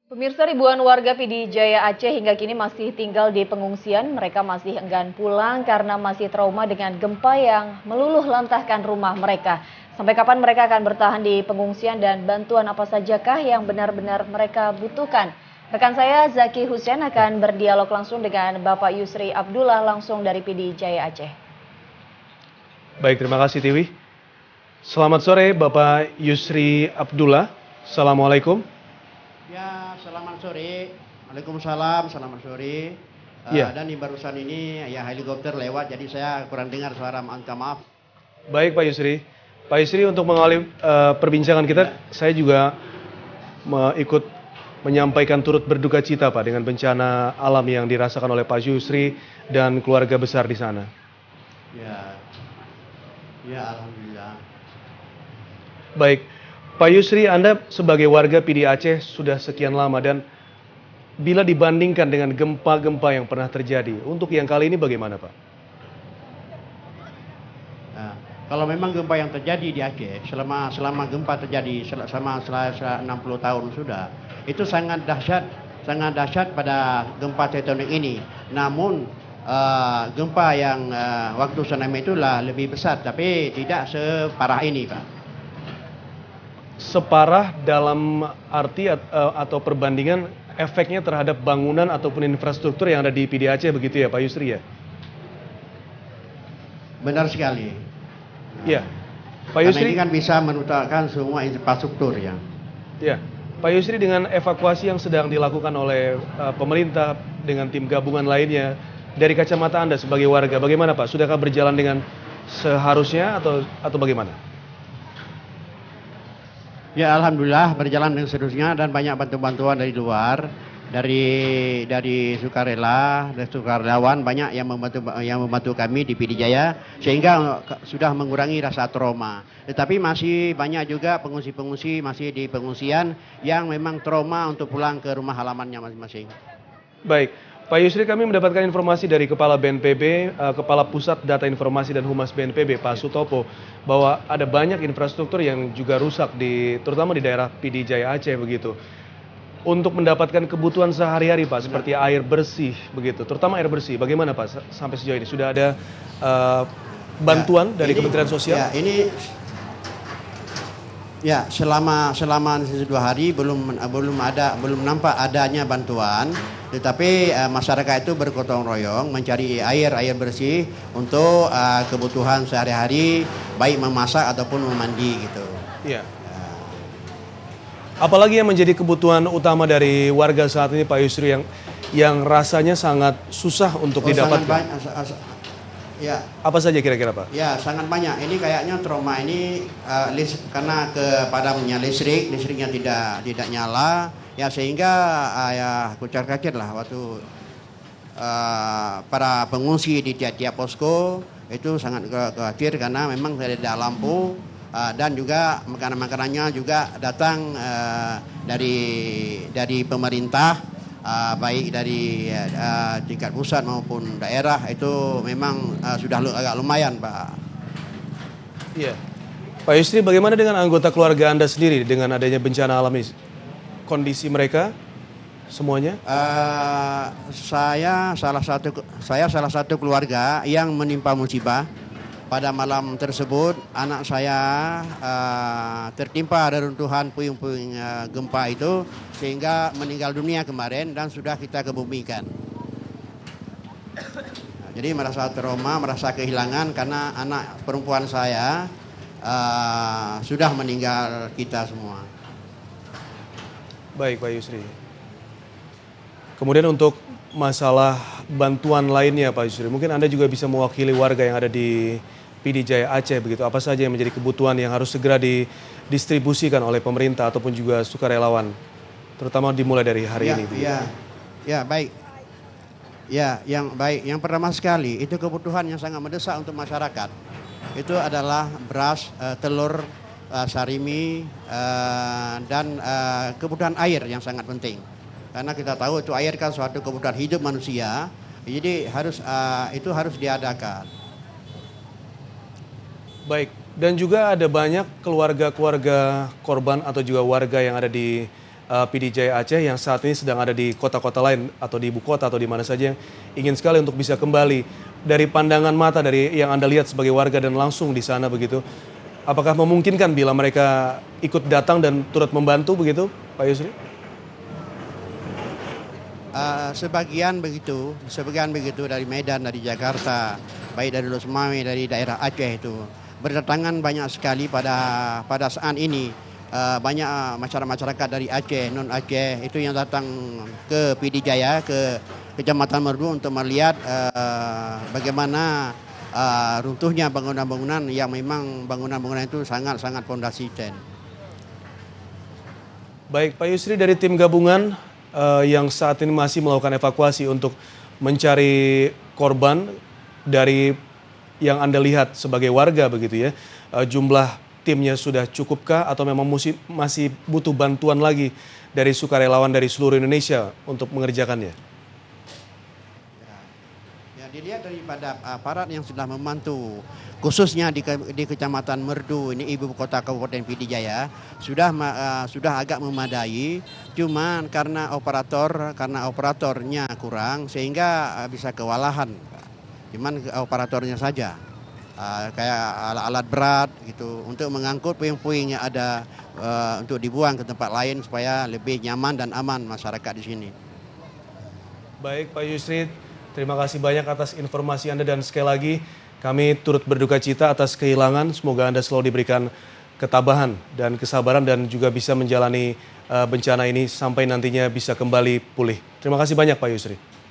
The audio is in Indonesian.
Pemirsa, ribuan warga PD Jaya Aceh hingga kini masih tinggal di pengungsian. Mereka masih enggan pulang karena masih trauma dengan gempa yang meluluh lantahkan rumah mereka. Sampai kapan mereka akan bertahan di pengungsian dan bantuan apa sajakah yang benar-benar mereka butuhkan? Rekan saya Zaki Hussein akan berdialog langsung dengan Bapak Yusri Abdullah langsung dari PD Jaya Aceh. Baik, terima kasih Tiwi. Selamat sore Bapak Yusri Abdullah. Assalamualaikum. Ya, selamat sore. Waalaikumsalam, selamat sore. Ya. Dan di barusan ini ya helikopter lewat, jadi saya kurang dengar suara, minta maaf. Baik Pak Yusri. Pak Yusri, untuk mengawali perbincangan kita, saya juga ikut menyampaikan turut berduka cita Pak dengan bencana alam yang dirasakan oleh Pak Yusri dan keluarga besar di sana. Ya, alhamdulillah. Baik, Pak Yusri, Anda sebagai warga PD Aceh sudah sekian lama dan bila dibandingkan dengan gempa-gempa yang pernah terjadi, untuk yang kali ini bagaimana Pak? Nah, kalau memang gempa yang terjadi di Aceh, selama gempa terjadi selama 60 tahun sudah, itu sangat dahsyat pada gempa tektonik ini. Namun gempa yang waktu tsunami itulah lebih besar, tapi tidak separah ini Pak. Separah dalam arti atau perbandingan efeknya terhadap bangunan ataupun infrastruktur yang ada di PD Aceh begitu ya Pak Yusri ya? Benar sekali. Ya, Pak Karena Yusri. ini kan bisa menutupkan semua infrastruktur ya. Ya, Pak Yusri, dengan evakuasi yang sedang dilakukan oleh pemerintah dengan tim gabungan lainnya, dari kacamata Anda sebagai warga, bagaimana Pak? Sudahkah berjalan dengan seharusnya atau bagaimana? Ya, alhamdulillah berjalan dengan seterusnya dan banyak bantuan dari luar, dari sukarela, dari sukarelawan banyak yang membantu kami di PD Jaya sehingga sudah mengurangi rasa trauma. Tetapi masih banyak juga pengungsi-pengungsi masih di pengungsian yang memang trauma untuk pulang ke rumah halamannya masing-masing. Baik, Pak Yusri, kami mendapatkan informasi dari Kepala BNPB, Kepala Pusat Data Informasi dan Humas BNPB, Pak Sutopo, bahwa ada banyak infrastruktur yang juga rusak terutama di daerah PD Jaya Aceh begitu. Untuk mendapatkan kebutuhan sehari-hari Pak, seperti air bersih begitu, terutama air bersih, bagaimana Pak sampai sejauh ini? Sudah ada bantuan dari Kementerian Sosial? Ya, selama 2 hari belum nampak adanya bantuan, tetapi masyarakat itu bergotong royong mencari air bersih untuk kebutuhan sehari-hari, baik memasak ataupun memandi gitu. Iya. Apalagi yang menjadi kebutuhan utama dari warga saat ini Pak Yusri yang rasanya sangat susah untuk didapatkan? Ya. Apa saja kira-kira Pak? Ya, sangat banyak. Ini kayaknya trauma ini karena padamnya listriknya tidak nyala, ya sehingga ya kucar-kacir lah waktu para pengungsi di tiap-tiap posko itu sangat khawatir karena memang tidak ada lampu dan juga makanannya juga datang dari pemerintah. Baik dari tingkat pusat maupun daerah itu memang sudah agak lumayan Pak. Iya. Pak Yusri, bagaimana dengan anggota keluarga Anda sendiri dengan adanya bencana alam ini? Kondisi mereka semuanya? Saya salah satu keluarga yang menimpa musibah. Pada malam tersebut anak saya tertimpa reruntuhan puing-puing gempa itu sehingga meninggal dunia kemarin dan sudah kita kebumikan. Jadi merasa trauma, merasa kehilangan karena anak perempuan saya sudah meninggal kita semua. Baik Pak Yusri. Kemudian untuk masalah bantuan lainnya Pak Yusri, mungkin Anda juga bisa mewakili warga yang ada di PD Jaya Aceh begitu. Apa saja yang menjadi kebutuhan yang harus segera didistribusikan oleh pemerintah ataupun juga sukarelawan, terutama dimulai dari hari ini. Ya, baik. Ya, yang baik. Yang pertama sekali itu kebutuhan yang sangat mendesak untuk masyarakat. Itu adalah beras, telur, sarimi, dan kebutuhan air yang sangat penting. Karena kita tahu itu air kan suatu kebutuhan hidup manusia, jadi itu harus diadakan. Baik, dan juga ada banyak keluarga-keluarga korban atau juga warga yang ada di PD Jaya Aceh yang saat ini sedang ada di kota-kota lain atau di ibu kota atau di mana saja yang ingin sekali untuk bisa kembali. Dari pandangan mata dari yang Anda lihat sebagai warga dan langsung di sana begitu, apakah memungkinkan bila mereka ikut datang dan turut membantu begitu, Pak Yusri? Sebagian begitu dari Medan, dari Jakarta, baik dari Losmawe, dari daerah Aceh itu berdatangan banyak sekali pada saat ini. Banyak masyarakat dari Aceh, non Aceh itu yang datang ke PD Jaya, ke Kecamatan Merdu untuk melihat bagaimana runtuhnya bangunan-bangunan yang memang bangunan-bangunan itu sangat-sangat fondasi ten. Baik, Pak Yusri, dari tim gabungan yang saat ini masih melakukan evakuasi untuk mencari korban dari yang Anda lihat sebagai warga begitu ya, jumlah timnya sudah cukupkah atau memang masih butuh bantuan lagi dari sukarelawan dari seluruh Indonesia untuk mengerjakannya? Ya, dilihat daripada aparat yang sudah membantu, khususnya di Kecamatan Merdu, ini ibu kota Kabupaten PD Jaya, sudah agak memadai. Cuman karena operatornya kurang sehingga bisa kewalahan. Cuman operatornya saja, kayak alat-alat berat gitu untuk mengangkut puing-puing yang ada untuk dibuang ke tempat lain supaya lebih nyaman dan aman masyarakat di sini. Baik Pak Yusri, terima kasih banyak atas informasi Anda dan sekali lagi kami turut berduka cita atas kehilangan. Semoga Anda selalu diberikan ketabahan dan kesabaran dan juga bisa menjalani bencana ini sampai nantinya bisa kembali pulih. Terima kasih banyak Pak Yusri.